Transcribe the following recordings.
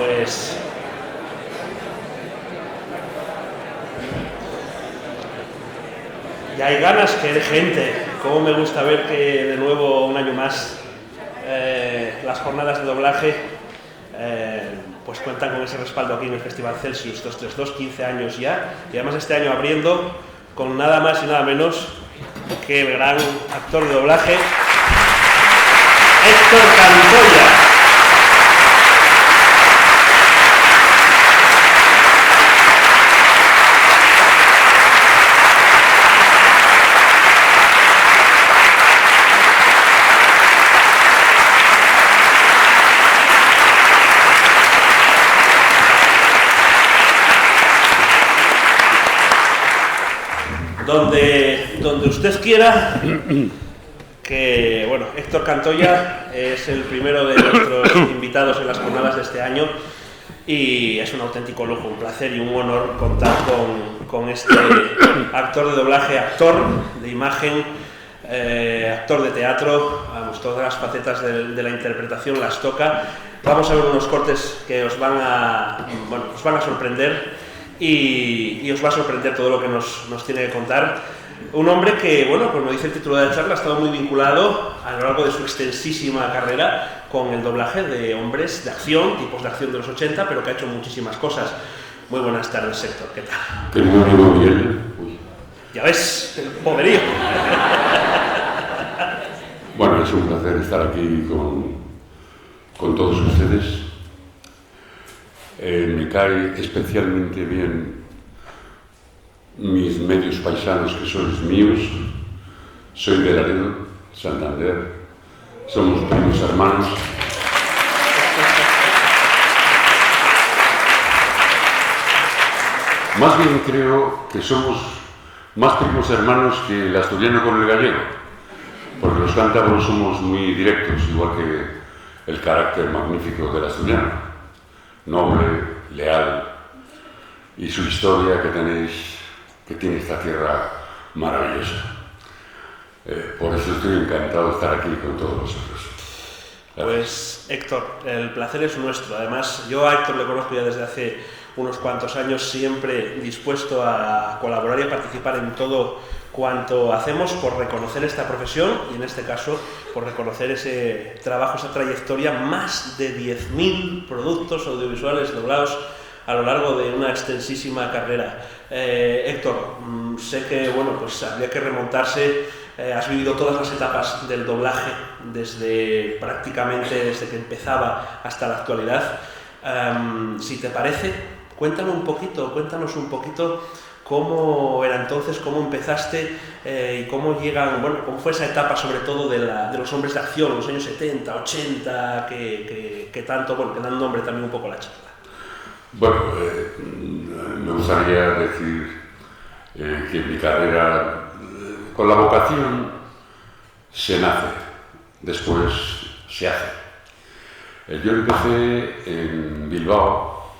Pues ya hay ganas que de gente. Cómo me gusta ver que de nuevo un año más las jornadas de doblaje pues cuentan con ese respaldo aquí en el Festival Celsius 232, 15 años ya, y además este año abriendo con nada más y nada menos que el gran actor de doblaje Héctor Cantoya. Donde usted quiera, que bueno, Héctor Cantoya es el primero de nuestros invitados en las jornadas de este año y es un auténtico lujo, un placer y un honor contar con este actor de doblaje, actor de imagen, actor de teatro, vamos, todas las facetas de la interpretación las toca. Vamos a ver unos cortes que os van a sorprender. Y os va a sorprender todo lo que nos tiene que contar. Un hombre que, bueno, como dice el título de la charla, ha estado muy vinculado a lo largo de su extensísima carrera con el doblaje de hombres de acción, tipos de acción de los 80, pero que ha hecho muchísimas cosas. Muy buenas tardes, Héctor, ¿qué tal? Que muy bien. Ya ves, el poderío. Bueno, es un placer estar aquí con todos ustedes. Me cae especialmente bien mis medios paisanos, que son los míos. Soy de Laredo, Santander, somos primos hermanos. Más bien creo que somos más primos hermanos que el asturiano con el gallego, porque los cántabros somos muy directos, igual que el carácter magnífico del asturiano. Noble, leal, y su historia que tiene esta tierra maravillosa. Por eso estoy encantado de estar aquí con todos vosotros. Pues Héctor, el placer es nuestro. Además, yo a Héctor le conozco ya desde hace unos cuantos años, siempre dispuesto a colaborar y a participar en todo cuanto hacemos por reconocer esta profesión y en este caso por reconocer ese trabajo, esa trayectoria, más de 10.000 productos audiovisuales doblados a lo largo de una extensísima carrera. Héctor, sé que bueno, pues habría que remontarse, has vivido todas las etapas del doblaje prácticamente desde que empezaba hasta la actualidad. Si te parece, cuéntanos un poquito cómo era entonces, cómo empezaste y cómo llegan, bueno, cómo fue esa etapa sobre todo de los hombres de acción, los años 70, 80, que tanto, bueno, que dan nombre también un poco a la charla. Bueno, me gustaría decir que mi carrera, con la vocación, se nace, después se hace. Yo empecé en Bilbao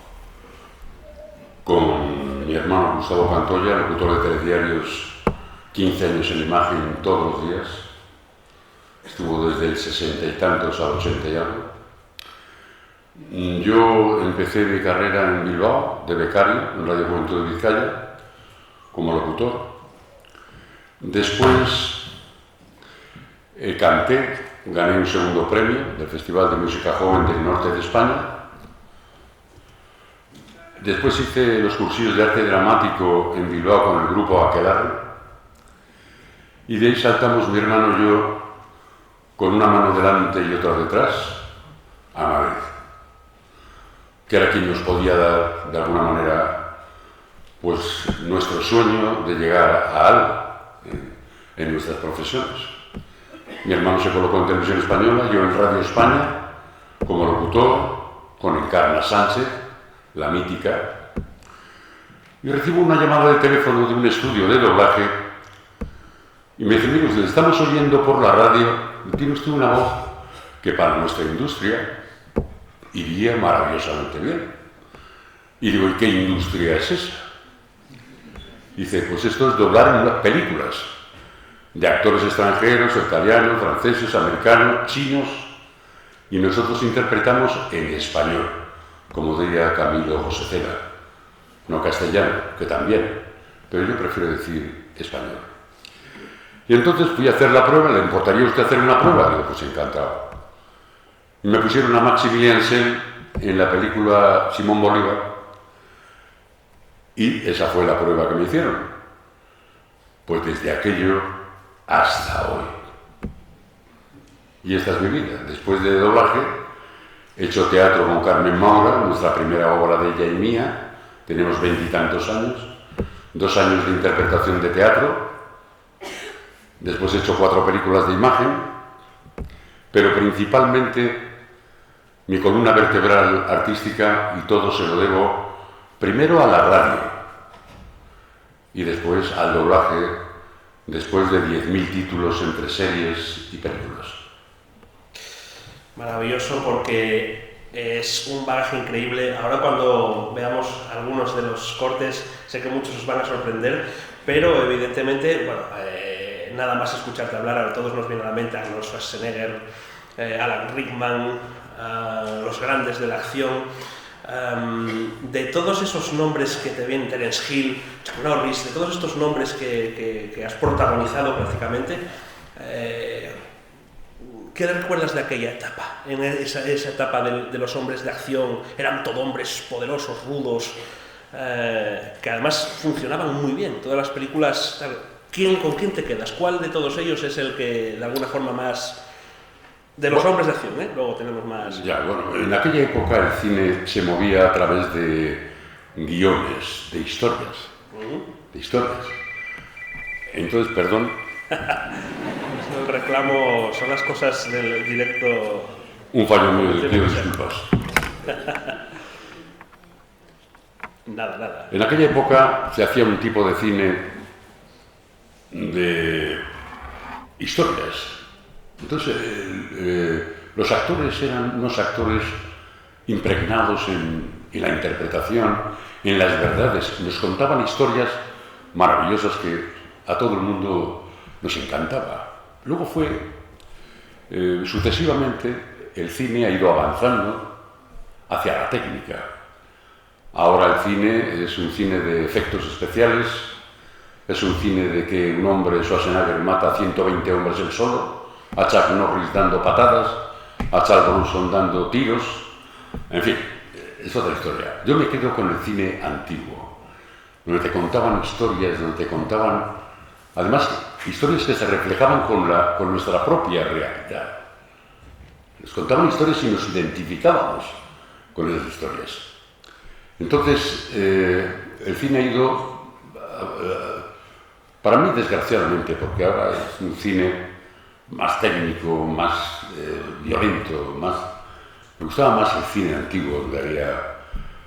con mi hermano Gustavo Cantoya, locutor de telediarios, 15 años en imagen todos los días. Estuvo desde el 60 y tantos al 80 y algo. Yo empecé mi carrera en Bilbao, de becario, en Radio Juventud de Vizcaya, como locutor. Después canté, gané un segundo premio del Festival de Música Joven del Norte de España. Después hice los cursillos de arte dramático en Bilbao con el grupo Aquelarre. Y de ahí saltamos mi hermano y yo, con una mano delante y otra detrás, a Madrid, que era quien nos podía dar, de alguna manera, pues nuestro sueño de llegar a algo en nuestras profesiones. Mi hermano se colocó en Televisión Española, yo en Radio España, como locutor, con Encarna Sánchez, la mítica, y recibo una llamada de teléfono de un estudio de doblaje y me dice: mire, usted, estamos oyendo por la radio y tiene usted una voz que para nuestra industria iría maravillosamente bien. Y digo: ¿y qué industria es esa? Dice: pues esto es doblar en las películas de actores extranjeros, italianos, franceses, americanos, chinos, y nosotros interpretamos en español, como diría Camilo José Cela, no castellano, que también, pero yo prefiero decir español. Y entonces fui a hacer la prueba. ¿Le importaría a usted hacer una prueba? Digo, pues encantado. Y me pusieron a Maximilien Schell en la película Simón Bolívar, y esa fue la prueba que me hicieron. Pues desde aquello hasta hoy. Y esta es mi vida. Después de doblaje, he hecho teatro con Carmen Maura, nuestra primera obra de ella y mía. Tenemos 20 y tantos años. 2 años de interpretación de teatro. Después he hecho 4 películas de imagen. Pero principalmente mi columna vertebral artística, y todo se lo debo primero a la radio y después al doblaje, después de 10.000 títulos entre series y películas. Maravilloso, porque es un bagaje increíble. Ahora, cuando veamos algunos de los cortes, sé que muchos os van a sorprender, pero evidentemente, bueno, nada más escucharte hablar, a todos nos viene a la mente Arnold Schwarzenegger, Alan Rickman, los grandes de la acción. De todos esos nombres que te vienen, Terence Hill, Chuck Norris, de todos estos nombres que has protagonizado prácticamente, ¿qué recuerdas de aquella etapa? En esa etapa de los hombres de acción, eran todo hombres poderosos, rudos, que además funcionaban muy bien. Todas las películas, ¿con quién te quedas? ¿Cuál de todos ellos es el que de alguna forma más... De los hombres de acción, luego tenemos más... Ya, bueno, en aquella época el cine se movía a través de guiones, de historias. De historias. Entonces, perdón. El reclamo son las cosas del directo... Un fallo mío, pido disculpas. Nada. En aquella época se hacía un tipo de cine de historias. Entonces, los actores eran unos actores impregnados en la interpretación, en las verdades. Nos contaban historias maravillosas que a todo el mundo nos encantaba. Luego sucesivamente, el cine ha ido avanzando hacia la técnica. Ahora el cine es un cine de efectos especiales, es un cine de que un hombre, Schwarzenegger, mata a 120 hombres él solo, a Chuck Norris dando patadas, a Charles Bronson dando tiros, en fin, es otra historia. Yo me quedo con el cine antiguo, donde te contaban historias, donde te contaban, además, historias que se reflejaban con nuestra propia realidad. Nos contaban historias y nos identificábamos con esas historias. Entonces, el cine ha ido, para mí desgraciadamente, porque ahora es un cine más técnico, más violento, me gustaba más el cine antiguo, donde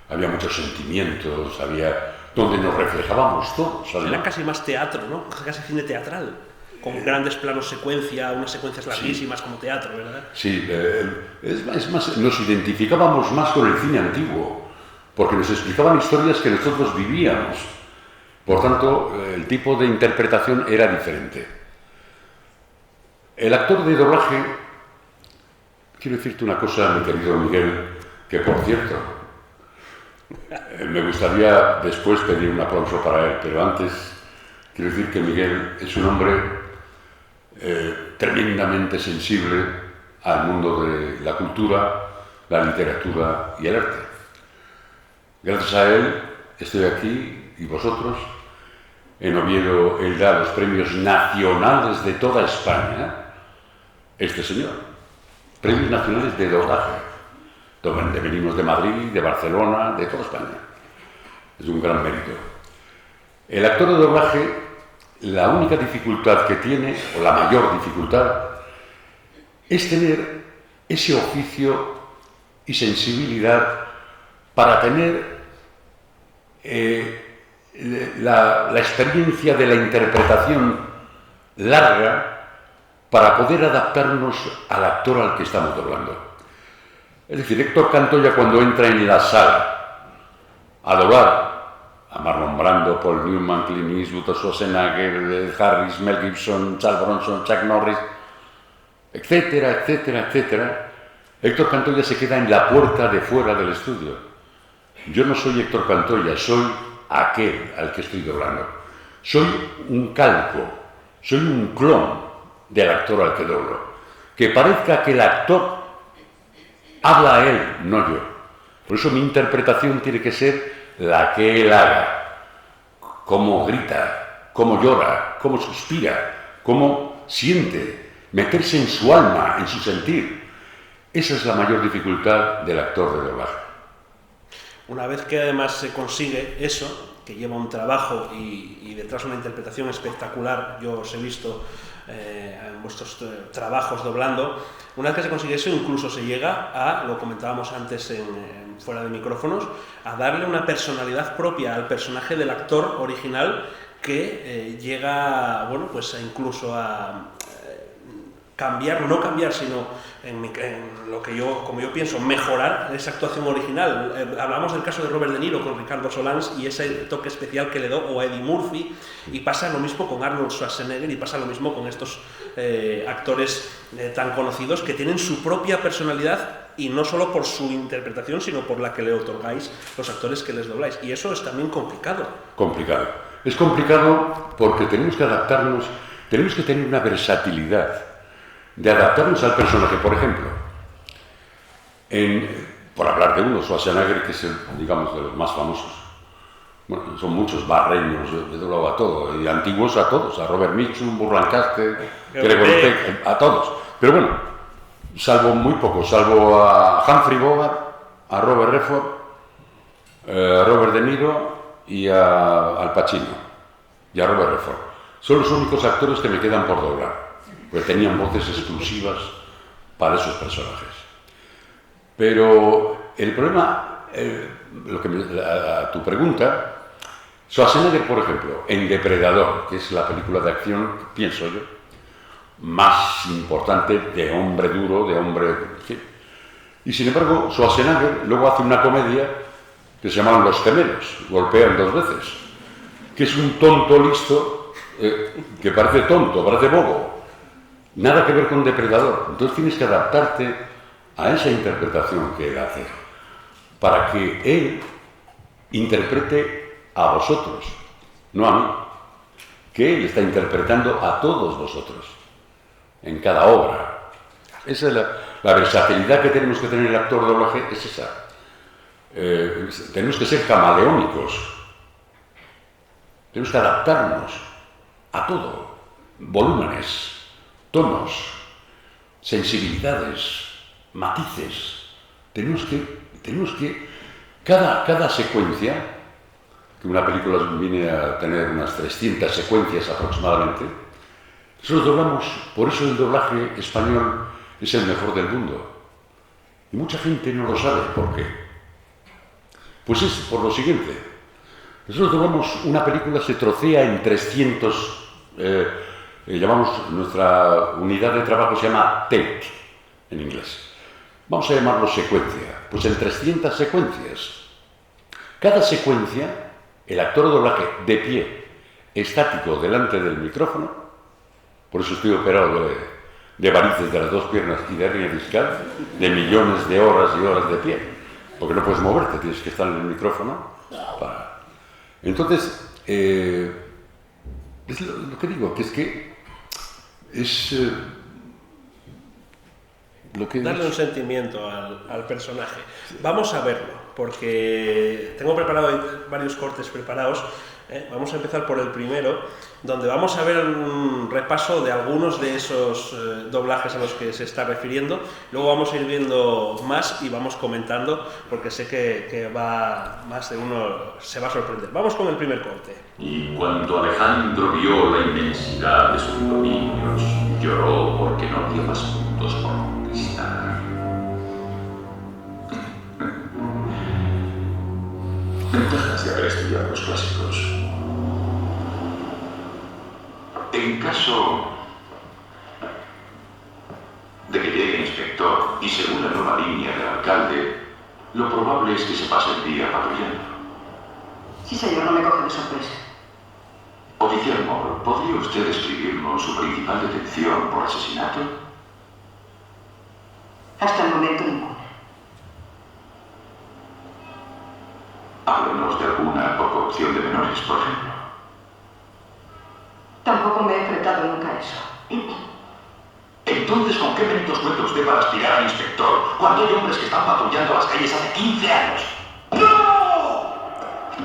había muchos sentimientos, donde nos reflejábamos todos. Era casi más teatro, ¿no? Casi cine teatral, con grandes planos secuencia, unas secuencias larguísimas, sí, como teatro, ¿verdad? Sí, es más, nos identificábamos más con el cine antiguo, porque nos explicaban historias que nosotros vivíamos. Por tanto, el tipo de interpretación era diferente. El actor de doblaje, quiero decirte una cosa, mi querido Miguel, que por cierto, me gustaría después pedir un aplauso para él, pero antes quiero decir que Miguel es un hombre tremendamente sensible al mundo de la cultura, la literatura y el arte. Gracias a él estoy aquí, y vosotros. En Oviedo él da los premios nacionales de toda España. Este señor, premios nacionales de doblaje, donde venimos de Madrid, de Barcelona, de toda España. Es un gran mérito. El actor de doblaje, la única dificultad que tiene, o la mayor dificultad, es tener ese oficio y sensibilidad para tener la experiencia de la interpretación larga, para poder adaptarnos al actor al que estamos doblando. Es decir, Héctor Cantoya, cuando entra en la sala a doblar a Marlon Brando, Paul Newman, Clint Eastwood, Schwarzenegger, Harris, Mel Gibson, Charles Bronson, Chuck Norris, etcétera, etcétera, etcétera, Héctor Cantoya se queda en la puerta de fuera del estudio. Yo no soy Héctor Cantoya, soy aquel al que estoy doblando. Soy un calco, soy un clon del actor al que doblo. Que parezca que el actor habla a él, no yo. Por eso mi interpretación tiene que ser la que él haga. Cómo grita, cómo llora, cómo suspira, cómo siente, meterse en su alma, en su sentir. Esa es la mayor dificultad del actor de doblaje. Una vez que además se consigue eso, que lleva un trabajo y detrás una interpretación espectacular, yo os he visto en vuestros trabajos doblando, una vez que se consigue eso, incluso se llega a, lo comentábamos antes fuera de micrófonos, a darle una personalidad propia al personaje del actor original que llega, bueno, pues incluso a cambiar, no cambiar, sino en lo que yo, como yo pienso, mejorar esa actuación original. Hablamos del caso de Robert De Niro con Ricardo Solans y ese toque especial que le dio, o Eddie Murphy, y pasa lo mismo con Arnold Schwarzenegger y pasa lo mismo con estos actores tan conocidos que tienen su propia personalidad, y no solo por su interpretación, sino por la que le otorgáis los actores que les dobláis. Y eso es también complicado. Complicado. Es complicado porque tenemos que adaptarnos, tenemos que tener una versatilidad de adaptarnos al personaje. Por ejemplo, por hablar de uno, Schwarzenegger, que es el, digamos, de los más famosos. Bueno, son muchos barreños, yo he doblado a todo, y antiguos a todos, a Robert Mitchum, Burt Lancaster, Gregory Peck, a todos. Pero bueno, salvo muy pocos, salvo a Humphrey Bogart, a Robert Redford, a Robert De Niro y a Al Pacino, y a Robert Redford. Son los únicos actores que me quedan por doblar, porque tenían voces exclusivas para esos personajes. Pero el problema, a tu pregunta, Schwarzenegger, por ejemplo, en Depredador, que es la película de acción, pienso yo, más importante, de hombre duro, de hombre... ¿sí? Y sin embargo, Schwarzenegger luego hace una comedia que se llama Los Gemelos, golpean dos veces, que es un tonto listo, que parece tonto, parece bobo. Nada que ver con Depredador. Entonces tienes que adaptarte a esa interpretación que él hace, para que él interprete a vosotros, no a mí, que él está interpretando a todos vosotros, en cada obra. Esa es la versatilidad que tenemos que tener el actor de doblaje, es esa. Tenemos que ser camaleónicos, tenemos que adaptarnos a todo, volúmenes, tonos, sensibilidades, matices. Tenemos que cada secuencia, que una película viene a tener unas 300 secuencias aproximadamente, nosotros doblamos, por eso el doblaje español es el mejor del mundo. Y mucha gente no lo sabe. ¿Por qué? Pues es por lo siguiente. Nosotros doblamos una película, se trocea en 300, llamamos, nuestra unidad de trabajo se llama take, en inglés. Vamos a llamarlo secuencia. Pues en 300 secuencias. Cada secuencia, el actor de doblaje de pie, estático delante del micrófono, por eso estoy operado de varices de las dos piernas y de hernia discal, de millones de horas y horas de pie, porque no puedes moverte, tienes que estar en el micrófono para... Entonces, es lo que digo, que es lo que... Darle un sentimiento al personaje. Vamos a verlo, porque tengo varios cortes preparados. Vamos a empezar por el primero, donde vamos a ver un repaso de algunos de esos doblajes a los que se está refiriendo. Luego vamos a ir viendo más y vamos comentando, porque sé que más de uno se va a sorprender. Vamos con el primer corte. Y cuando Alejandro vio la inmensidad de sus dominios, lloró porque no había más puntos por conquistar. Ventajas de haber estudiado los clásicos. En caso de que llegue el inspector y según la nueva línea del alcalde, lo probable es que se pase el día patrullando. Sí, señor, no me coge de sorpresa. Oficial Moore, ¿podría usted describirnos su principal detención por asesinato? Hasta el momento ninguna. Háblenos de alguna poca opción de menores, por ejemplo. Tampoco me he enfrentado nunca a eso. Entonces, ¿con qué méritos cuenta usted para aspirar a inspector cuando hay hombres que están patrullando las calles hace 15 años? ¡No!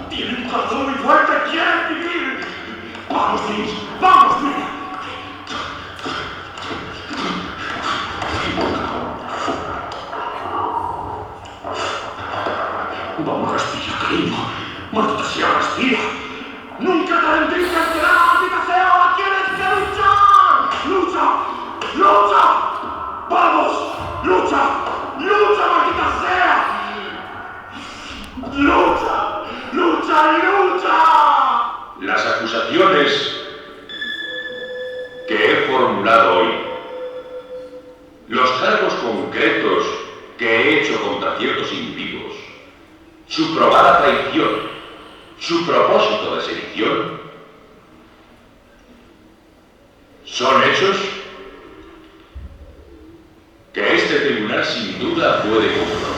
Tienen un corazón muy fuerte, quieren vivir. ¡Vamos, Vince! ¡Vamos, mira! Vamos, respira, cariño. Maldita sea, respira. ¡Nunca te entristecerá, maldita sea! ¡Ahora tienes que luchar! ¡Lucha! ¡Lucha! ¡Vamos! ¡Lucha! ¡Lucha, maldita sea! ¡Lucha! ¡Lucha! ¡Lucha! Las acusaciones que he formulado hoy, los cargos concretos que he hecho contra ciertos individuos, su probada traición, su propósito de sedición, son hechos que este tribunal sin duda puede comprobar.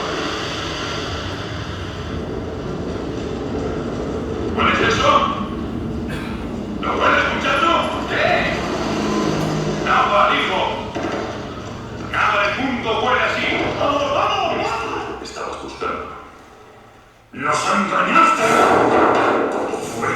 ¿Hueles eso? ¿Lo hueles, muchacho? ¿Qué? Nada, hijo. Nada del mundo huele así. ¡Vamos, vamos! Esto estabas buscando. ¡Nos engañaste! Todo fue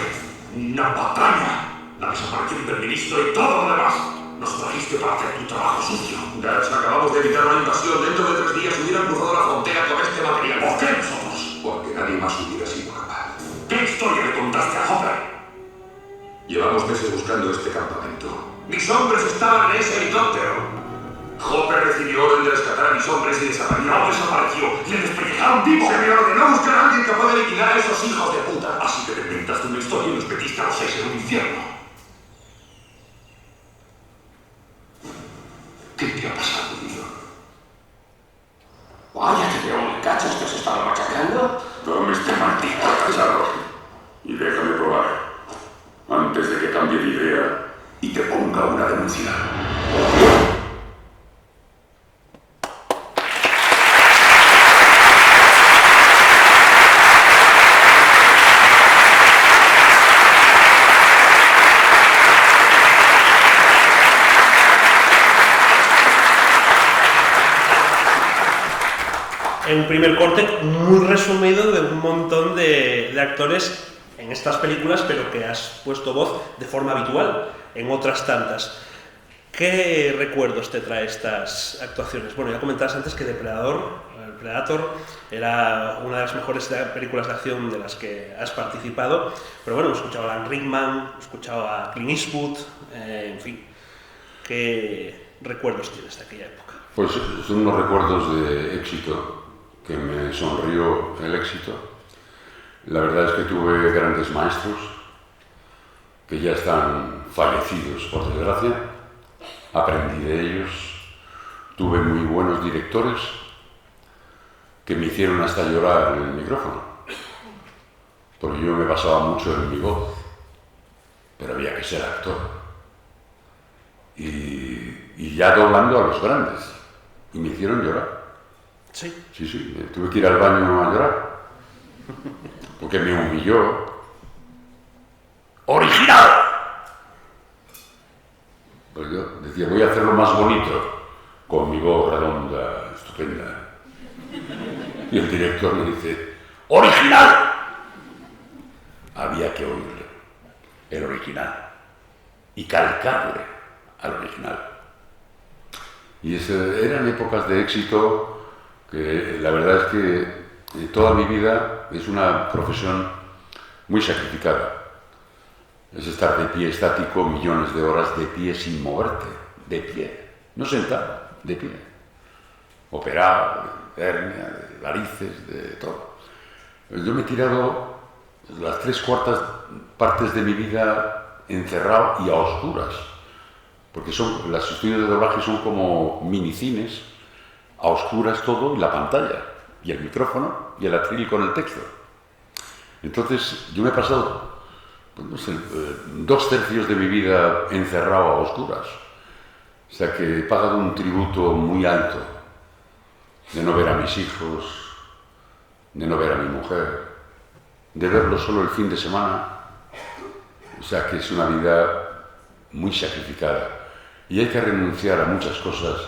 una patraña. La desaparición del ministro y todo lo demás. Nos trajiste para hacer tu trabajo sucio. Dutch, acabamos de evitar una invasión. Dentro de 3 días hubieran cruzado la frontera con este material. ¿Por qué nosotros? Porque nadie más hubiera sido capaz. ¿Qué historia le contaste a Hopper? Llevamos meses buscando este campamento. Mis hombres estaban en ese helicóptero. Hopper recibió orden de rescatar a mis hombres y desapareció. No desapareció. Le despellejaron vivo. Se me ordenó buscar a alguien capaz de liquidar a esos hijos de puta. Así que te inventaste una historia y los metiste a los 6 en un infierno. ¿Qué te ha pasado, tío? Vaya, te veo un cachas que os estaba machacando. Dame este maldito cacharro y déjame probar antes de que cambie de idea y te ponga una denuncia. En un primer corte muy resumido de un montón de actores en estas películas, pero que has puesto voz de forma habitual en otras tantas. ¿Qué recuerdos te trae estas actuaciones? Bueno, ya comentabas antes que Predator era una de las mejores películas de acción de las que has participado, pero bueno, hemos escuchado a Alan Rickman, hemos escuchado a Clint Eastwood, en fin. ¿Qué recuerdos tienes de aquella época? Pues son unos recuerdos de éxito, que me sonrió el éxito. La verdad es que tuve grandes maestros que ya están fallecidos, por desgracia. Aprendí de ellos. Tuve muy buenos directores que me hicieron hasta llorar en el micrófono, porque yo me basaba mucho en mi voz, pero había que ser actor. Y ya doblando a los grandes, y me hicieron llorar. Sí. Sí, tuve que ir al baño a llorar, porque me humilló. ¡Original! Pues yo decía, voy a hacerlo más bonito, con mi voz redonda, estupenda. Y el director me dice, ¡original! Había que oírle, el original, y calcarle al original. Y eran épocas de éxito que la verdad es que toda mi vida es una profesión muy sacrificada. Es estar de pie estático millones de horas de pie sin moverte, de pie, no sentado, de pie. Operado, de hernia, de varices, de todo. Yo me he tirado las 3/4 partes de mi vida encerrado y a oscuras, porque los estudios de doblaje son como minicines, a oscuras todo, y la pantalla, y el micrófono, y el atril con el texto. Entonces, yo me he pasado, pues no sé, 2/3 de mi vida encerrado a oscuras. O sea que he pagado un tributo muy alto de no ver a mis hijos, de no ver a mi mujer, de verlo solo el fin de semana. O sea que es una vida muy sacrificada y hay que renunciar a muchas cosas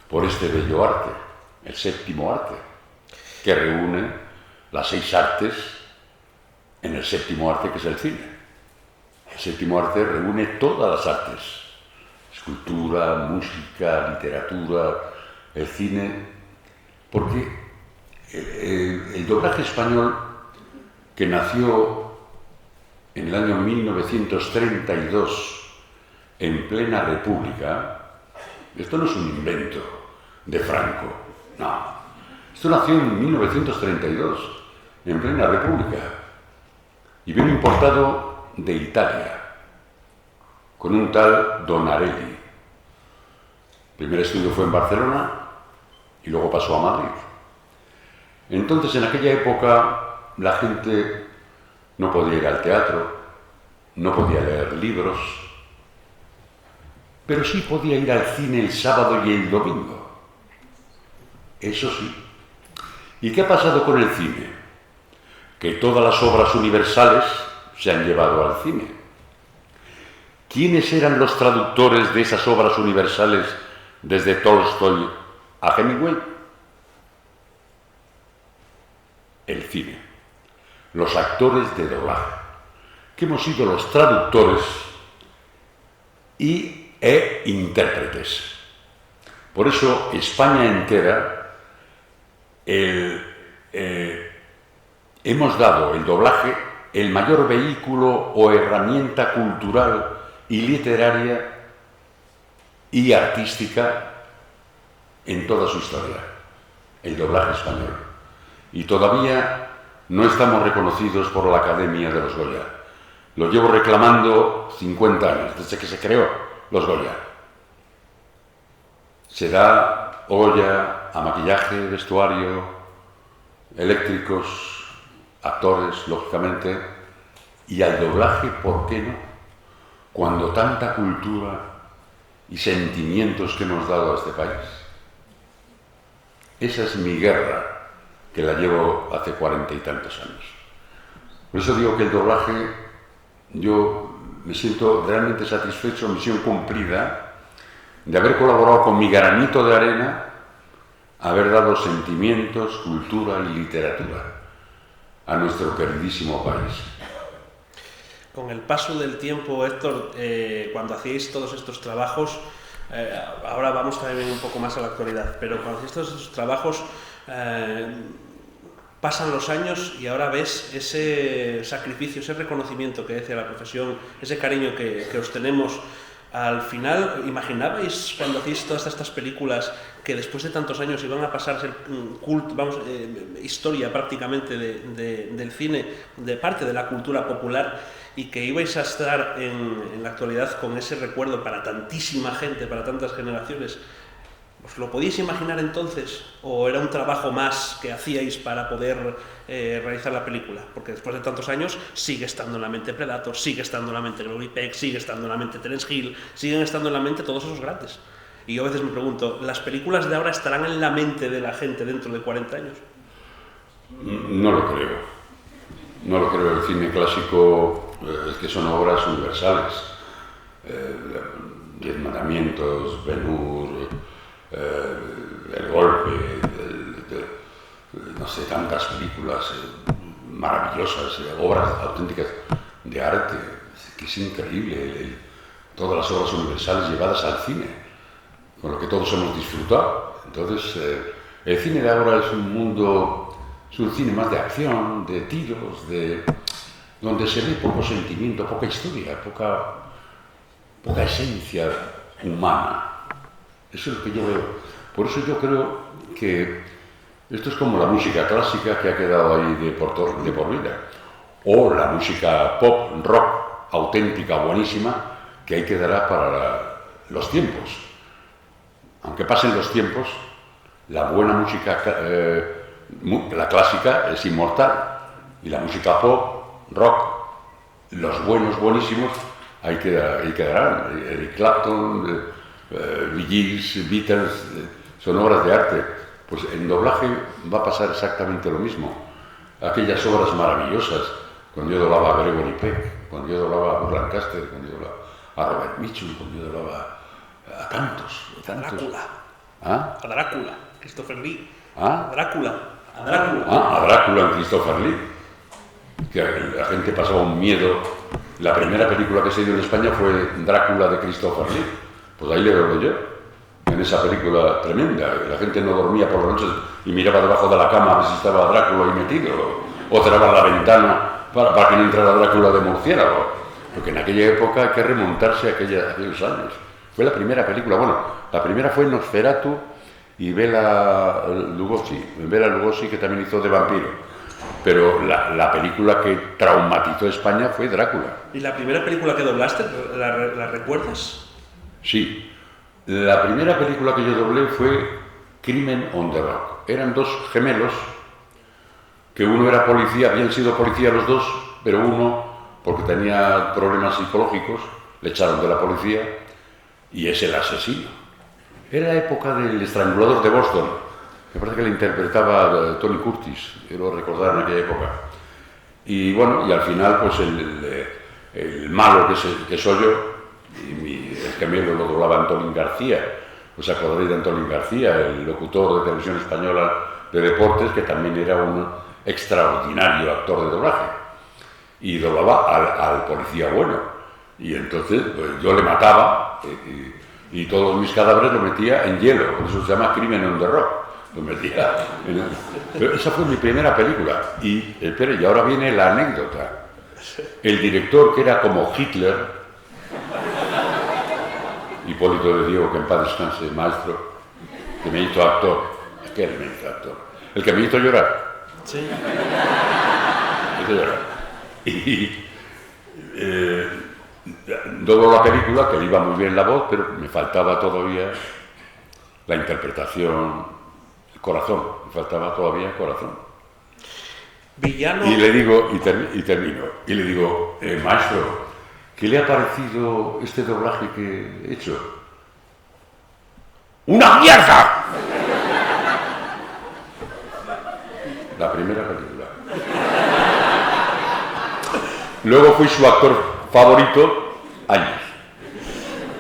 por este bello arte, el séptimo arte, que reúne las 6 artes en el séptimo arte que es el cine. El séptimo arte reúne todas las artes: escultura, música, literatura, el cine, porque el doblaje español, que nació en el año 1932 en plena República, esto no es un invento de Franco, no, esto nació en 1932 en plena República y vino importado de Italia con un tal Donarelli. El primer estudio fue en Barcelona y luego pasó a Madrid. Entonces, en aquella época, la gente no podía ir al teatro, no podía leer libros, pero sí podía ir al cine el sábado y el domingo. Eso sí. ¿Y qué ha pasado con el cine? Que todas las obras universales se han llevado al cine. ¿Quiénes eran los traductores de esas obras universales desde Tolstoy a Hemingway? El cine. Los actores de doblaje, que hemos sido los traductores e intérpretes. Por eso España entera hemos dado el doblaje el mayor vehículo o herramienta cultural y literaria y artística en toda su historia, el doblaje español. Y todavía no estamos reconocidos por la Academia de los Goya. Lo llevo reclamando 50 años, desde que se creó los Goya. Se da Goya a maquillaje, vestuario, eléctricos, actores, lógicamente, y al doblaje, ¿por qué no? Cuando tanta cultura y sentimientos que hemos dado a este país. Esa es mi guerra, que la llevo hace 40 y tantos años. Por eso digo que el doblaje, yo me siento realmente satisfecho, misión cumplida, de haber colaborado con mi granito de arena, haber dado sentimientos, cultura y literatura a nuestro queridísimo país. Con el paso del tiempo, Héctor, cuando hacíais todos estos trabajos, ahora vamos también un poco más a la actualidad, pero cuando hacéis todos estos trabajos, pasan los años y ahora ves ese sacrificio, ese reconocimiimiento que decía la profesión, ese cariño que os tenemos. Al final, ¿imaginabais cuando hacéis todas estas películas que después de tantos años iban a pasar a ser historia prácticamente del cine, de parte de la cultura popular, y que ibais a estar en la actualidad con ese recuerdo para tantísima gente, para tantas generaciones? ¿Os lo podíais imaginar entonces? ¿O era un trabajo más que hacíais para poder realizar la película? Porque después de tantos años sigue estando en la mente Predator, sigue estando en la mente Gregory Peck, sigue estando en la mente Terence Hill, siguen estando en la mente todos esos grandes. Y yo a veces me pregunto, ¿las películas de ahora estarán en la mente de la gente dentro de 40 años? No lo creo. No lo creo. El cine clásico es que son obras universales. 10 Mandamientos, Ben-Hur, El Golpe, no sé, tantas películas maravillosas, obras auténticas de arte, que es increíble, todas las obras universales llevadas al cine, con lo que todos hemos disfrutado. Entonces, el cine de ahora es un mundo, es un cine más de acción, de tiros, donde se ve poco sentimiento, poca historia, poca esencia humana. Eso es lo que yo veo. Por eso yo creo que esto es como la música clásica que ha quedado ahí de por vida, o la música pop, rock, auténtica, buenísima, que ahí quedará para los tiempos. Aunque pasen los tiempos, la buena música, la clásica, es inmortal, y la música pop, rock, los buenos, buenísimos, ahí quedarán. Eric Clapton, Bee Gees, Beatles, son obras de arte. Pues en doblaje va a pasar exactamente lo mismo. aquellas obras maravillosas, cuando yo doblaba a Gregory Peck, cuando yo doblaba a Burt Lancaster, cuando yo doblaba a Robert Mitchum, cuando yo doblaba a tantos. A Drácula. ¿Ah? A Drácula, Christopher Lee. ¿Ah? A Drácula. A Drácula en Christopher Lee. Que la gente pasaba un miedo. La primera película que se dio en España fue Drácula de Christopher Lee. Pues ahí le doblé yo. En esa película tremenda. La gente no dormía por las noches y miraba debajo de la cama a ver si estaba Drácula ahí metido. O cerraba la ventana para que no entrara Drácula de murciélago. Porque en aquella época hay que remontarse a aquellos años. Fue la primera película. Bueno, la primera fue Nosferatu y Bela Lugosi, que también hizo de vampiro. Pero la película que traumatizó a España fue Drácula. ¿Y la primera película que doblaste, la recuerdas? Sí. La primera película que yo doblé fue Crimen on the Rock. Eran dos gemelos, que uno era policía, habían sido policía los dos, pero uno, porque tenía problemas psicológicos, le echaron de la policía y es el asesino. Era la época del Estrangulador de Boston. Me parece que le interpretaba Tony Curtis, quiero recordar en aquella época. Y bueno, y al final, pues el malo que soy yo, y el gemelo lo doblaba Antolín García. Pues acordaréis de Antolín García, el locutor de televisión española de deportes, que también era un extraordinario actor de doblaje. Y doblaba al policía bueno. Y entonces pues, yo le mataba y todos mis cadáveres los metía en hielo. Por eso se llama Crimen on the Rock. Los metía Pero esa fue mi primera película. Y espere, y ahora viene la anécdota. El director, que era como Hitler, Hipólito de Diego, que en paz descanse, maestro, que me hizo actor. ¿Qué me hizo actor? El que me hizo llorar. Sí. Me hizo llorar. Y dobló la película, que le iba muy bien la voz, pero me faltaba todavía la interpretación, el corazón. Me faltaba todavía el corazón. Villano. Y le digo, y termino, y le digo, maestro, ¿qué le ha parecido este doblaje que he hecho? ¡Una mierda! La primera película. Luego fui su actor favorito años.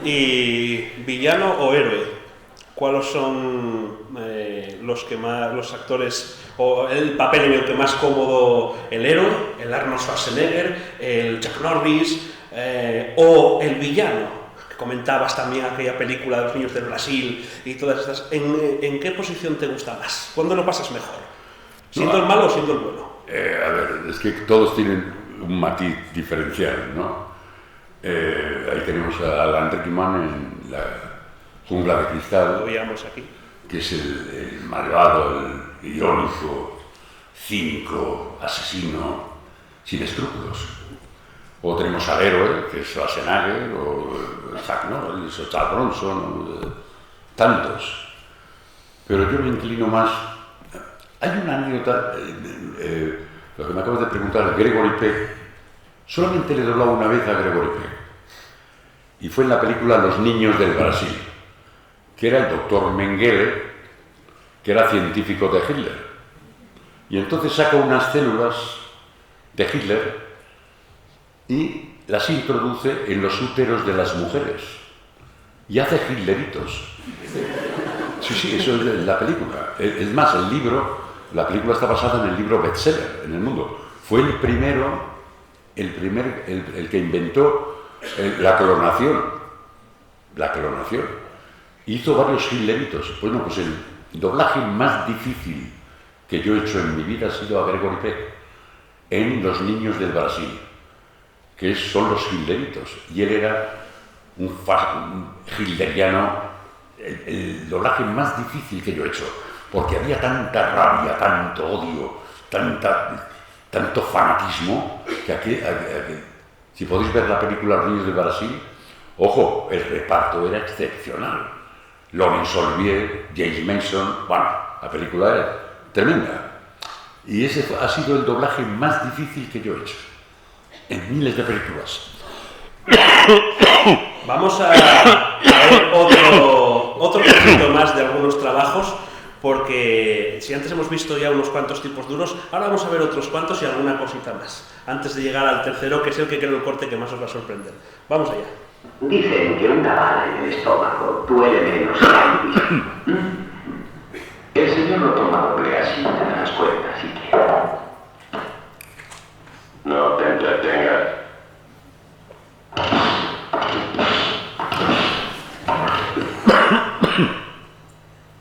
¿Y villano o héroe? ¿Cuáles son los actores o el papel en el que más cómodo el héroe, el Arnold Schwarzenegger, el Chuck Norris o el villano? Que comentabas también aquella película de los niños del Brasil y todas estas. ¿En qué posición te gusta más? ¿Cuándo lo pasas mejor? ¿Siendo el malo o siendo el bueno? A ver, es que todos tienen un matiz diferencial, ¿no? Ahí tenemos a Alan Rickman en La Jungla de Cristal. Lo veíamos aquí. Que es el malvado, el irónico, cínico, asesino, sin escrúpulos. O tenemos al héroe, que es Schwarzenegger, o Chuck Norris, o Charles Bronson, tantos. Pero yo me inclino más. Hay una anécdota, lo que me acabas de preguntar, Gregory Peck. Solamente le he doblado una vez a Gregory Peck. Y fue en la película Los niños del Brasil, que era el doctor Mengele, que era científico de Hitler. Y entonces saca unas células de Hitler y las introduce en los úteros de las mujeres. Y hace Hitleritos. Sí, eso es la película. Es más, el libro, la película está basada en el libro bestseller en el mundo. Fue el que inventó la clonación. La clonación. Hizo varios Hitleritos. Bueno, pues el doblaje más difícil que yo he hecho en mi vida ha sido a Gregory Peck en Los niños del Brasil, que son los Hitleritos. Y él era un hitleriano, el doblaje más difícil que yo he hecho, porque había tanta rabia, tanto odio, tanto fanatismo, que aquí, si podéis ver la película Los niños del Brasil, ojo, el reparto era excepcional. Laurence Olivier, James Mason, bueno, la película era tremenda. Y ese ha sido el doblaje más difícil que yo he hecho, en miles de películas. Vamos a ver otro poquito más de algunos trabajos, porque si antes hemos visto ya unos cuantos tipos duros, ahora vamos a ver otros cuantos y alguna cosita más, antes de llegar al tercero, que es el que creo el corte que más os va a sorprender. Vamos allá. Dicen que una bala en el estómago duele menos que la El señor lo toma doble así, te das cuenta si quiere. No te entretengas.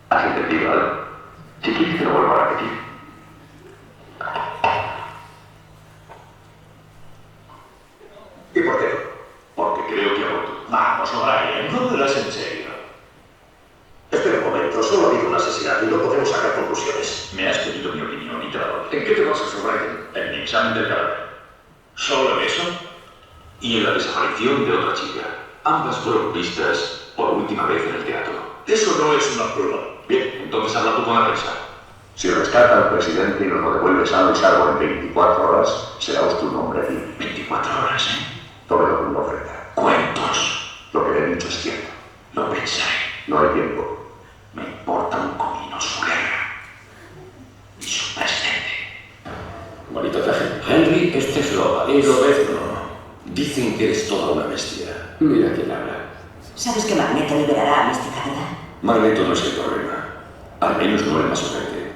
¿Has entendido algo? Si quieres te lo vuelvo a repetir. ¿Y por qué? Porque creo que ha vuelto. Vamos, O'Brien, no me das en serio. Espera un momento, solo ha habido un asesinato y no podemos sacar conclusiones. Me has pedido mi opinión y te la doy. ¿En qué te basas, O'Brien? En mi examen del cadáver. ¿Solo en eso? Y en la desaparición de otra chica. Ambas fueron vistas por última vez en el teatro. Eso no es una prueba. Bien, entonces habla tú con la prensa. Si rescata al presidente y nos lo devuelve sano y salvo en 24 horas, será usted un hombre aquí. 24 horas, ¿eh? Todo con una oferta. Cuentos. Lo que le he dicho es cierto. Lo pensaré. No hay tiempo. Me importa un comino su guerra. Y su presidente. Bonito traje. Henry, este es Loba. Y lo ves, no. Dicen que eres toda una bestia. Mira quién habla. ¿Sabes que Magneto liberará a Mística, verdad? Magneto no es el problema. Al menos no el más urgente.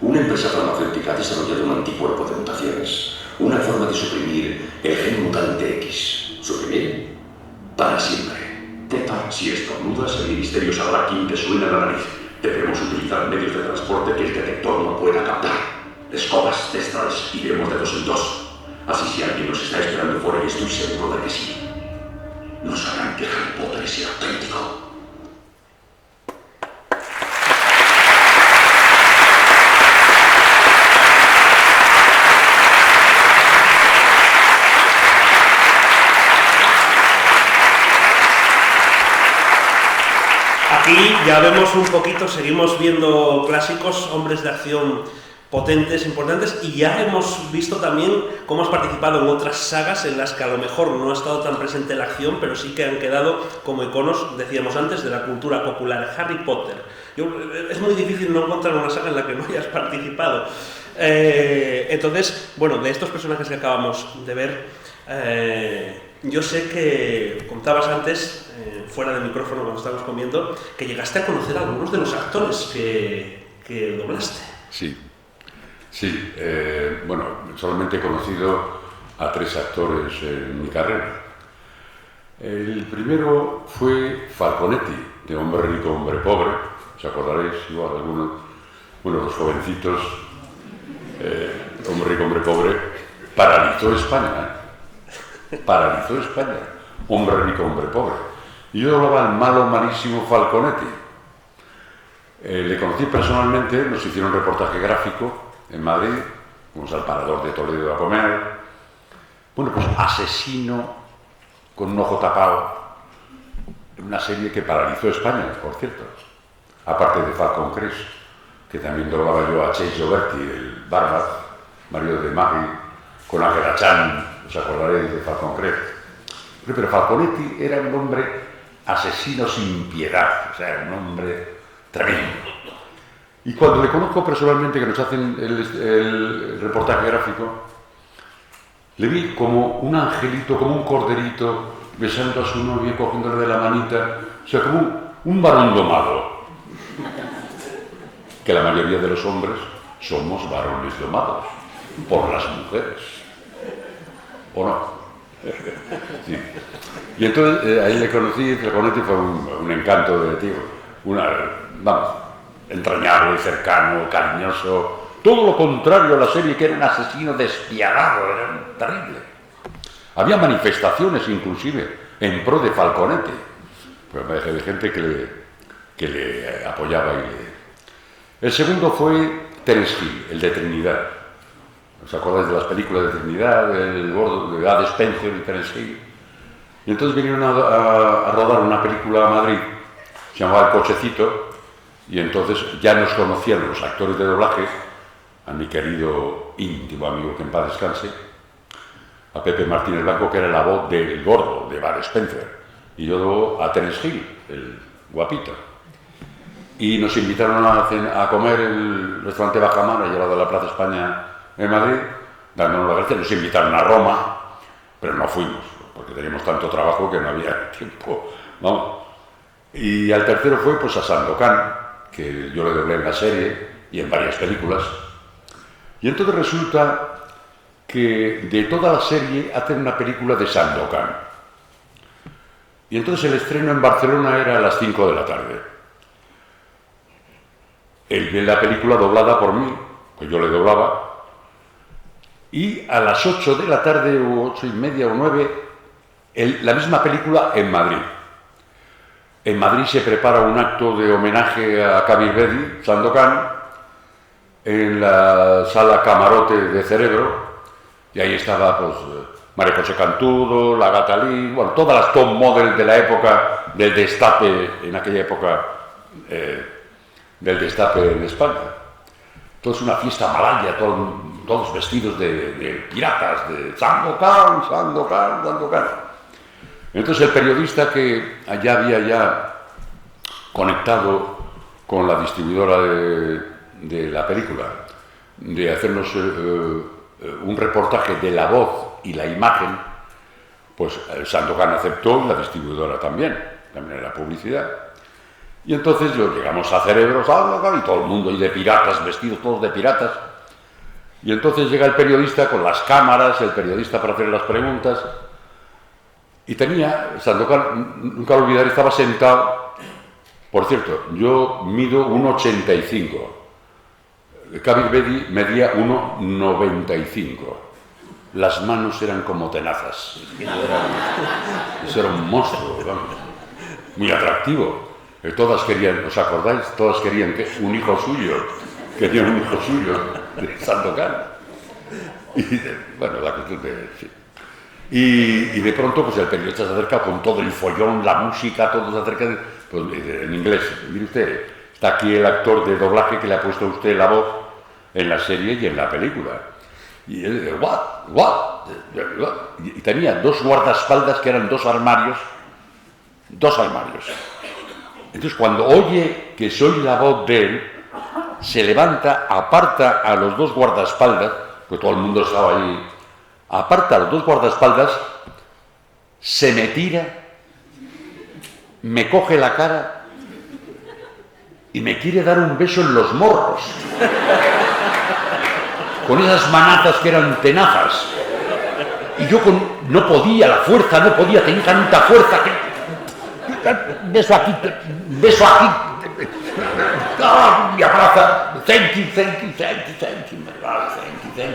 Una empresa farmacéutica ha desarrollado un anticuerpo de mutaciones. Una forma de suprimir el gen mutante X. ¿Suprimir? Para siempre. Teta, si estornudas, el ministerio sabrá quién te suena la nariz. Debemos utilizar medios de transporte que el detector no pueda captar. Escobas, testras, iremos de 2 en 2. Así si alguien nos está esperando fuera, y estoy seguro de que sí, no sabrán que Harry Potter es el auténtico. Aquí ya vemos un poquito, seguimos viendo clásicos, hombres de acción potentes, importantes, y ya hemos visto también cómo has participado en otras sagas en las que a lo mejor no ha estado tan presente la acción, pero sí que han quedado como iconos, decíamos antes, de la cultura popular. Harry Potter. Es muy difícil no encontrar una saga en la que no hayas participado. Entonces, bueno, de estos personajes que acabamos de ver, yo sé que contabas antes, fuera del micrófono cuando estábamos comiendo, que llegaste a conocer a algunos de los actores que doblaste. Sí, bueno, solamente he conocido a 3 actores en mi carrera. El primero fue Falconetti, de Hombre Rico, Hombre Pobre. ¿Os acordaréis? Igual algunos, bueno, los jovencitos, Hombre Rico, Hombre Pobre, paralizó España, paralizó España. Hombre Rico, Hombre Pobre. Y yo hablaba al malo, malísimo Falconetti. Le conocí personalmente, nos hicieron un reportaje gráfico en Madrid, fuimos al Parador de Toledo a comer. Bueno, pues asesino con un ojo tapado, una serie que paralizó España, por cierto, aparte de Falcon Crest, que también doblaba yo a Chase Gioberti, el Barbat, marido de Maggie, con Ángela Chan, os acordaréis de Falcon Crest. Pero Falconetti era un hombre asesino sin piedad, o sea, un hombre tremendo. Y cuando le conozco personalmente, que nos hacen el reportaje gráfico, le vi como un angelito, como un corderito, besando a su novia, cogiéndole de la manita, o sea, como un varón domado. Que la mayoría de los hombres somos varones domados por las mujeres. ¿O no? Sí. Y entonces ahí le conocí, Falconetti fue un encanto de tío, vamos, entrañable, cercano, cariñoso, todo lo contrario a la serie, que era un asesino despiadado, era terrible. Había manifestaciones inclusive en pro de Falconetti, pues me dejé de gente que le apoyaba y le... El segundo fue Terence Hill, el de Trinidad. ¿Os acordáis de las películas de Trinidad, el gordo de Bud Spencer y Terence Hill? Y entonces vinieron a rodar una película a Madrid, se llamaba El Cochecito, y entonces ya nos conocían los actores de doblaje, a mi querido íntimo amigo que en paz descanse, a Pepe Martínez Blanco, que era la voz del gordo de Bud Spencer, y yo a Terence Hill, el guapito. y nos invitaron a comer el restaurante Bajamar, allá al lado de la Plaza España en Madrid, dándonos las gracias. Nos invitaron a Roma, pero no fuimos, porque teníamos tanto trabajo que no había tiempo, ¿no? Y al tercero fue pues a Sandokan, que yo le doblé en la serie y en varias películas. Y entonces resulta que de toda la serie hacen una película de Sandokan. Y entonces el estreno en Barcelona era a las 5 de la tarde. Él ve la película doblada por mí, pues yo le doblaba, y a las 8 de la tarde, o 8:30 o 9, la misma película en Madrid. En Madrid se prepara un acto de homenaje a Kabir Bedi, Sandokan, en la sala Camarote de Cerebro, y ahí estaba pues María José Cantudo, la Gatalí, bueno, todas las top model de la época del destape, en aquella época del destape en España. Entonces una fiesta malaya, todos vestidos de piratas, de Sandokan, Sandokan, Sandokan. Entonces el periodista que allá había ya conectado con la distribuidora de la película, de hacernos un reportaje de la voz y la imagen, pues Sandokan aceptó y la distribuidora también era publicidad. Y entonces llegamos a Cerebro, Sandokan, y todo el mundo ahí de piratas, vestidos todos de piratas. Y entonces llega el periodista con las cámaras, el periodista para hacer las preguntas. Y tenía, Sandokan, nunca lo olvidaré, estaba sentado. Por cierto, yo mido 1,85. Kabir Bedi medía 1,95. Las manos eran como tenazas. Eso era un monstruo, vamos. Muy atractivo. Todas querían, ¿os acordáis? Todas querían un hijo suyo. Querían un hijo suyo de Sandokan. Y bueno, la cuestión de... Sí. Y de pronto pues el periodista se acerca con todo el follón, la música, todo se acerca, pues, en inglés. Mire usted, está aquí el actor de doblaje que le ha puesto a usted la voz en la serie y en la película. Y él dice, what? Y tenía dos guardaespaldas que eran dos armarios. Entonces cuando oye que soy la voz de él, se levanta, aparta a los dos guardaespaldas, pues todo el mundo estaba ahí, aparta a los dos guardaespaldas, se me tira, me coge la cara y me quiere dar un beso en los morros, con esas manazas que eran tenazas. Y yo no podía, la fuerza, no podía, tenía tanta fuerza que... Beso aquí, me abraza, thank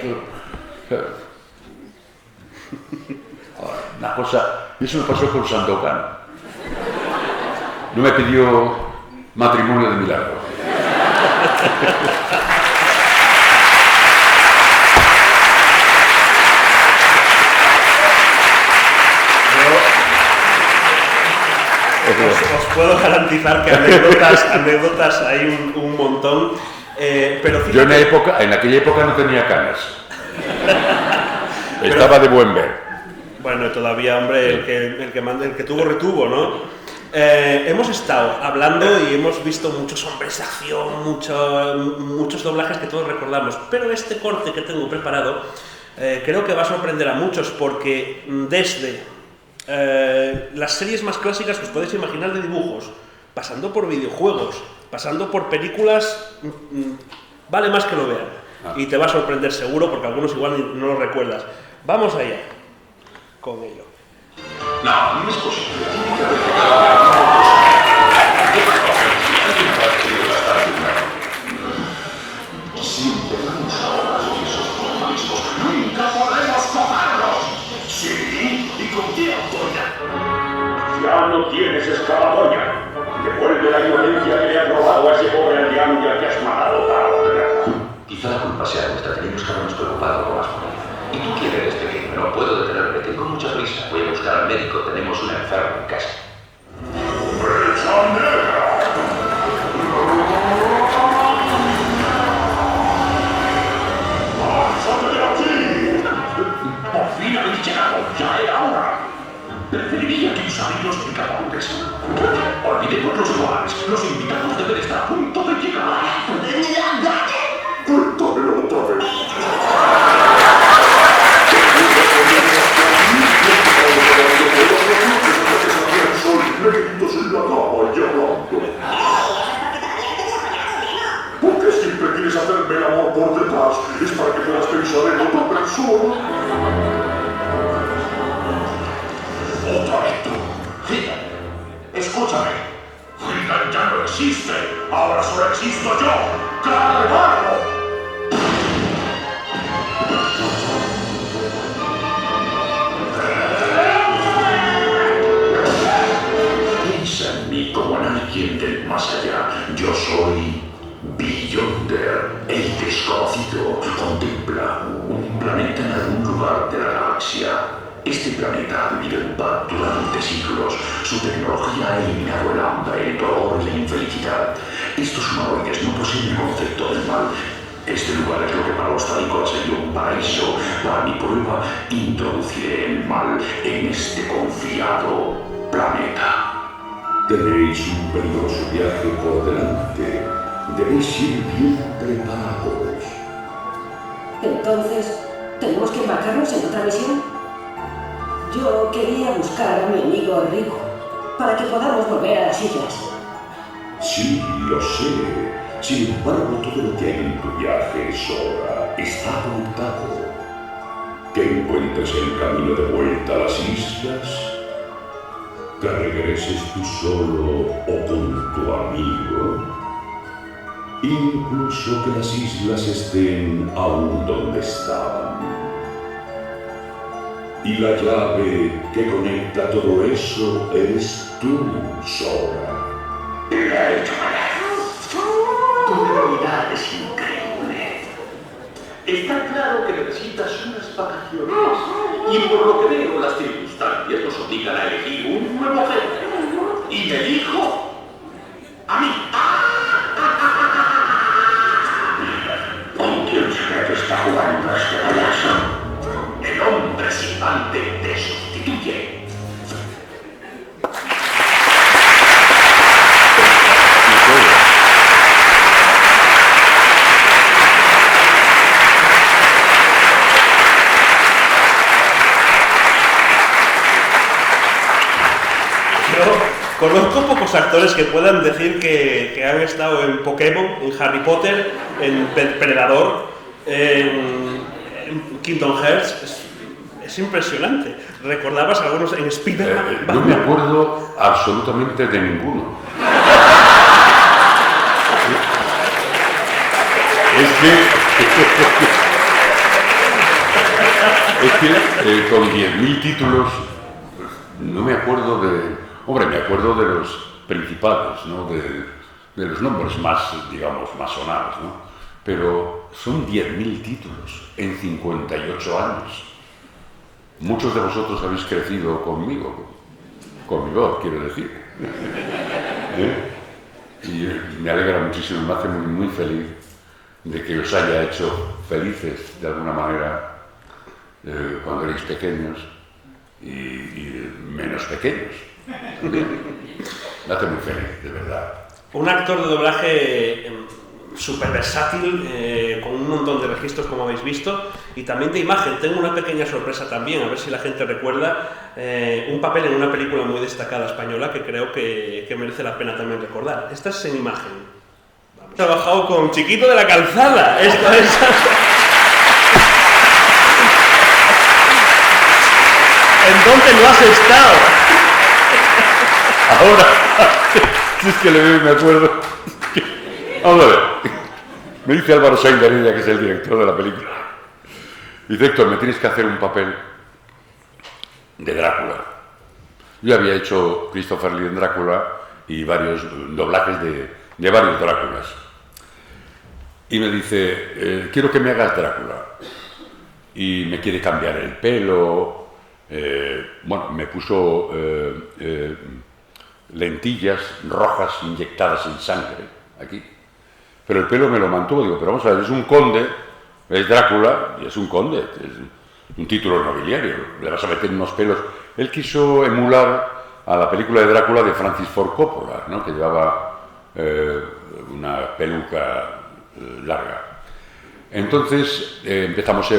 you. Una cosa, eso me pasó con Sandokan. No me pidió matrimonio de milagro. Os puedo garantizar que anécdotas hay un montón. Pero fíjate, yo en aquella época no tenía canas. Estaba de buen ver. Bueno, todavía, hombre, el que tuvo retuvo, ¿no? Hemos estado hablando y hemos visto muchos hombres de acción, muchos doblajes que todos recordamos, pero este corte que tengo preparado creo que va a sorprender a muchos, porque desde las series más clásicas que os podéis imaginar de dibujos, pasando por videojuegos, pasando por películas, vale más que lo vean. Y te va a sorprender seguro, porque algunos igual no lo recuerdas. Vamos allá con ello. No, no es posible. Si empezamos ahora con esos formalismos, nunca podremos tomarlos. Sí, ¿y con qué autoridad? Ya no tienes escapatoria. Devuelve la inocencia que le has robado a ese pobre aldeano que has matado para obtenerla. Quizá la culpa sea nuestra, tenemos que habernos preocupado por más por ella. ¿Y tú quién eres, pequeño? No puedo detenerme, tengo mucha prisa. Voy a buscar al médico, tenemos una enferma en casa. ¡Brecha negra! ¡Márchate de aquí! Por fin habéis llegado, ya era hora. Preferiría que os amigos me capaces. Olvidemos los guards. Los invitados deben estar a punto de llegar. Cuéntamelo otra vez. Negritos en la cama y hablando. ¿Por qué siempre quieres hacerme el amor por detrás? ¿Es para que puedas pensar en otra persona? Otra vez tú. Higan, escúchame. Higan ya no existe. Ahora solo existo yo. ¡Carvalho! Piensa en mí como en alguien del más allá. Yo soy Beyonder, el desconocido. Contempla un planeta en algún lugar de la galaxia. Este planeta ha vivido en paz durante siglos. Su tecnología ha eliminado el hambre, el dolor y la infelicidad. Estos humanoides no poseen el concepto del mal. Este lugar es lo que para los trágicos sería un paraíso. Para mi prueba, introduciré el mal en este confiado planeta. Tenéis un peligroso viaje por delante. Debéis ir bien preparados. Entonces, ¿tenemos que embarcarnos en otra misión? Yo quería buscar a mi amigo Rico para que podamos volver a las islas. Sí, lo sé. Sin embargo, todo lo que hay en tu viaje, Sora, está apuntado. Que encuentres el camino de vuelta a las islas, que regreses tú solo o con tu amigo, incluso que las islas estén aún donde estaban. Y la llave que conecta todo eso eres tú, Sora. Tu habilidad es increíble. Está claro que necesitas unas vacaciones. Y por lo que veo, las circunstancias nos obligan a elegir un nuevo jefe. Y me elijo a mí. ¿Con quién será que está jugando este payaso? El hombre silbante te sustituye. Conozco pocos actores que puedan decir que han estado en Pokémon, en Harry Potter, en Predador, en Kingdom Hearts. Es impresionante. ¿Recordabas algunos en Spider-Man? No me acuerdo absolutamente de ninguno. Es que con 10.000 títulos no me acuerdo de... Hombre, me acuerdo de los principales, ¿no? De los nombres más, digamos, más sonados, ¿no? Pero son 10.000 títulos en 58 años. Muchos de vosotros habéis crecido conmigo, con mi voz, quiero decir. Y me alegra muchísimo, me hace muy, muy feliz de que os haya hecho felices de alguna manera cuando erais pequeños y menos pequeños. Me hace muy feliz, de verdad. Un actor de doblaje súper versátil, con un montón de registros, como habéis visto, y también de imagen. Tengo una pequeña sorpresa también, a ver si la gente recuerda, un papel en una película muy destacada española que creo que merece la pena también recordar. Esta es en imagen. He trabajado con Chiquito de la Calzada. Esto es... ¿En dónde no has estado? Ahora, si es que le veo y me acuerdo. Vamos a ver. Me dice Álvaro Sainz de Arella, que es el director de la película. Dice, Héctor, me tienes que hacer un papel de Drácula. Yo había hecho Christopher Lee en Drácula y varios doblajes de varios Dráculas. Y me dice, quiero que me hagas Drácula. Y me quiere cambiar el pelo. Bueno, me puso lentillas rojas inyectadas en sangre, aquí. Pero el pelo me lo mantuvo, digo, pero vamos a ver, es un conde, es Drácula, y es un conde, es un título nobiliario, le vas a meter unos pelos. Él quiso emular a la película de Drácula de Francis Ford Coppola, ¿no? Que llevaba una peluca larga. Entonces empezamos,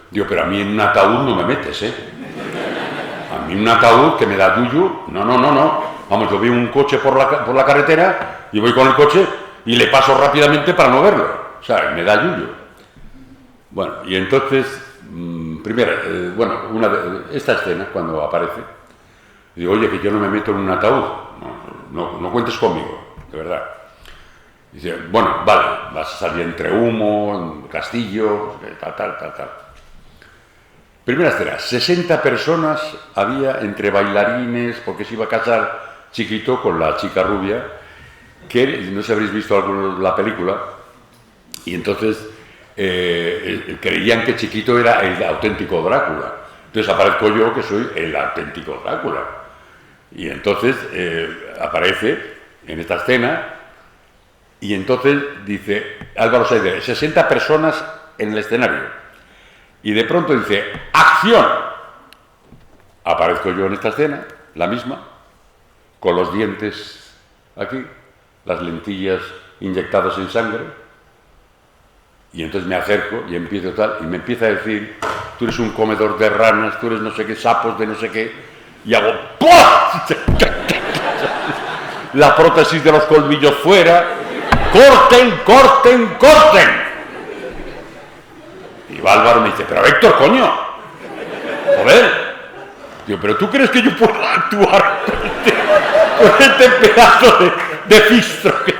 digo, pero a mí en un ataúd no me metes, ¿eh? A mí un ataúd que me da yuyu, no. Vamos, yo veo un coche por la carretera y voy con el coche y le paso rápidamente para no verlo. O sea, me da yuyu. Bueno, y entonces, esta escena, cuando aparece, digo, oye, que yo no me meto en un ataúd, no cuentes conmigo, de verdad. Dice, bueno, vale, vas a salir entre humo, castillo, tal. Primera escena, 60 personas había entre bailarines, porque se iba a casar Chiquito con la chica rubia, que no sé si habréis visto alguna la película, y entonces creían que Chiquito era el auténtico Drácula. Entonces aparezco yo que soy el auténtico Drácula. Y entonces aparece en esta escena, y entonces dice Álvaro Saider, 60 personas en el escenario. Y de pronto dice, ¡acción! Aparezco yo en esta escena, la misma, con los dientes aquí, las lentillas inyectadas en sangre, y entonces me acerco y empiezo tal, y me empieza a decir, tú eres un comedor de ranas, tú eres no sé qué, sapos de no sé qué, y hago ¡pum! La prótesis de los colmillos fuera, ¡corten! Y va Álvaro y me dice, pero Héctor, coño, joder. Digo, pero ¿tú crees que yo puedo actuar con este pedazo de fistro que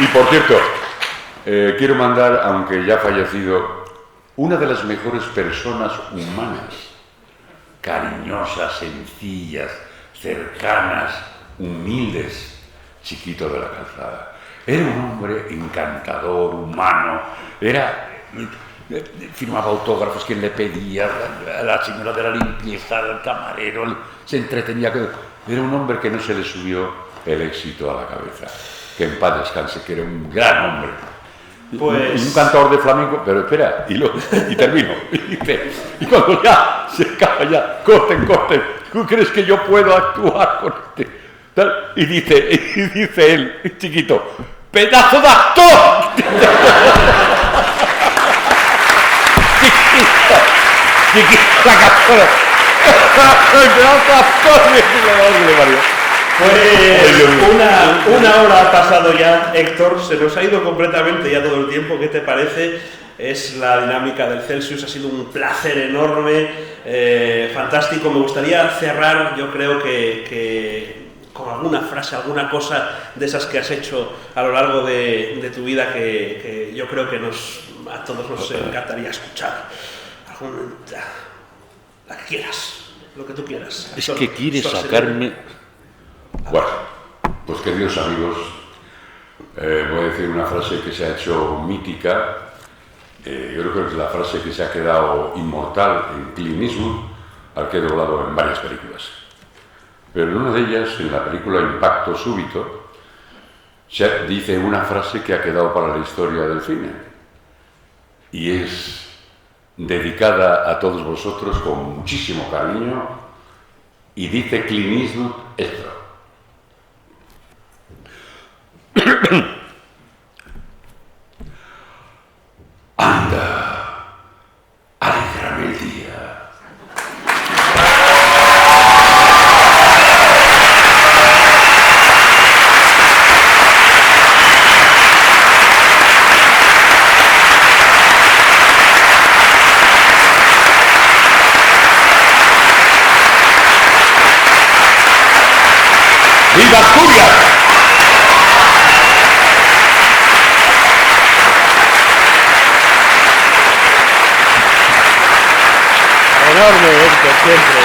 Y por cierto, quiero mandar, aunque ya fallecido, una de las mejores personas humanas, cariñosas, sencillas, cercanas, humildes, Chiquito de la Calzada. Era un hombre encantador, humano, firmaba autógrafos, quien le pedía, a la señora de la limpieza, al camarero, se entretenía. Era un hombre que no se le subió el éxito a la cabeza. Que en paz descanse, que era un gran hombre. Pues... un cantador de flamenco, pero espera, y termino. Y cuando ya se acaba, ya, corten, ¿tú crees que yo puedo actuar con este? Tal, y dice él, Chiquito, ¡pedazo de actor! Chiquito, la cantora. ¡Pedazo de actor! Pues una hora ha pasado ya, Héctor, se nos ha ido completamente ya todo el tiempo. ¿Qué te parece? Es la dinámica del Celsius, ha sido un placer enorme, fantástico. Me gustaría cerrar, yo creo que con alguna frase, alguna cosa de esas que has hecho a lo largo de tu vida que yo creo que a todos nos encantaría escuchar. La que quieras, lo que tú quieras. Es que quieres sacarme... Bueno, pues queridos amigos, voy a decir una frase que se ha hecho mítica. Yo creo que es la frase que se ha quedado inmortal en Clint Eastwood, al que he doblado en varias películas. Pero en una de ellas, en la película Impacto Súbito, se dice una frase que ha quedado para la historia del cine. Y es dedicada a todos vosotros con muchísimo cariño. Y dice Clint Eastwood esto. Anda, alégrame el día. ¡Viva Asturias! Enorme, Héctor, siempre.